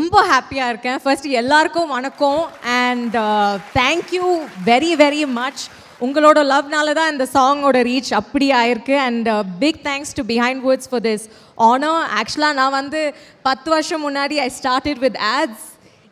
ரொம்ப ஹாப்பியாக இருக்கேன். ஃபர்ஸ்ட் எல்லாருக்கும் வணக்கம் and thank you very very much. உங்களோட லவ்னால தான் இந்த சாங்கோட ரீச் அப்படி ஆயிருக்கு and big thanks to behind words for this honour. ஆக்சுவலாக நான் வந்து 10 வருஷம் முன்னாடி ஐ ஸ்டார்டட் வித் ஆட்ஸ்.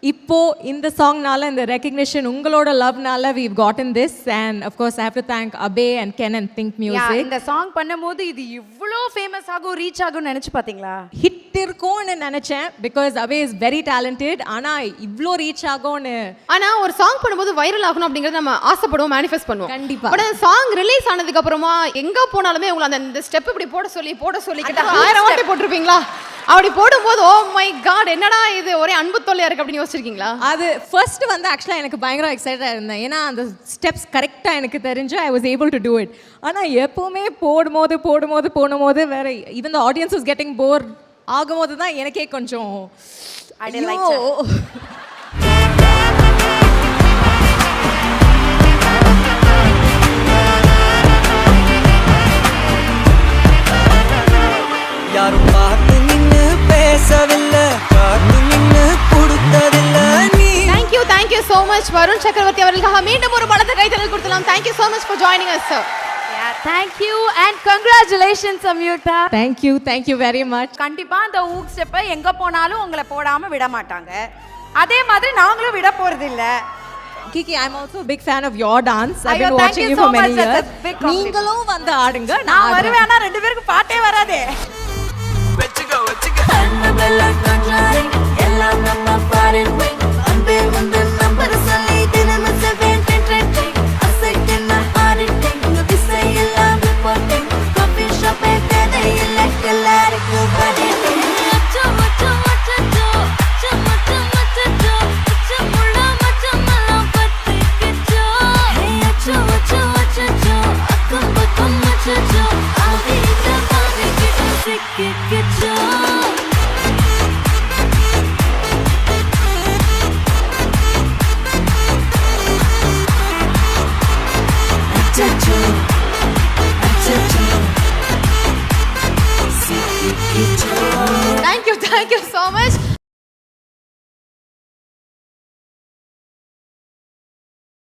இப்போ இந்த சாங்னால இந்த ரெகக்னிஷன் உங்களோட லவ்னால we've gotten this and of course I have to thank Abhay and Ken and Think Music. இந்த சாங் பண்ணும்போது இது இவ்ளோ ஃபேமஸ் ஆகும் ரீச் ஆகும் நினைச்சு பாத்தீங்களா? ஹிட் இருக்கும்னு நினைச்சேன் because Abhay is very talented. ஆனா இவ்ளோ ரீச் ஆகும்னு ஆனா ஒரு சாங் பண்ணும்போது வைரல் ஆகணும் அப்படிங்கறது நம்ம ஆசைப்படுவோம், மேனிஃபெஸ்ட் பண்ணுவோம். கண்டிப்பா. பட் அந்த சாங் ரிலீஸ் ஆனதுக்கு அப்புறமா எங்க போனாலுமே உங்களை அந்த ஸ்டெப் இப்படி போட சொல்லி கிட்ட 1000 வாட்டி போட்டிருப்பீங்களா? அப்படி போடும்போது ஓ மை காட் என்னடா இது ஒரே அன்பு தொல்லையா இருக்கு அப்படின்னு யோசிச்சிருக்கீங்களா? அது ஃபர்ஸ்ட் வந்து ஆக்சுவலாக எனக்கு பயங்கர எக்ஸைட்டடாக இருந்தேன். ஏன்னா அந்த ஸ்டெப்ஸ் கரெக்டாக எனக்கு தெரிஞ்சு I was able to do it. ஆனால் எப்போவுமே போடும்போது வேற even the audience is getting bore ஆகும்போது தான் எனக்கே கொஞ்சம் யாரும் பார்த்து நின்னு பேசவில்லை, காத்து நின்னு கொடுத்ததில்லை நீ. Thank you so much Varun சக்கரவர்த்தி அவர்களுக்காக மீண்டும் ஒரு பலத்த கைத்தட்டல் கொடுக்கலாம். Thank you so much for joining us sir. Thank you and congratulations Samyukta. Thank you very much. கண்டிப்பா அந்த ஊக் ஸ்டெப்பை எங்க போனாலும் உங்களை போடாம விட மாட்டாங்க. அதே மாதிரி நாங்களும் விட போறது இல்ல. Kiki, I'm also a big fan of your dance. I've been Thank watching you so for many much. That's years. a big compliment. நீங்களும் வந்து ஆடுங்க. நான் வருவேன் ஆனா ரெண்டு பேருக்கு பாட்டே வராதே. வெச்சுக்கோ அன்பெல்லாம் காற்றாய் எல்லாம் நம்ம பாரில் அன்பே வந்து நம்பர் சொல்லி தினமும் செவன் டென் அசைக்கின ஆடிட்டேன் திசை எல்லாம் போட்டேன் காஃபி ஷாப்பே கதை இல்லை எல்லாருக்கும் படிட்டேன் Thank you so much.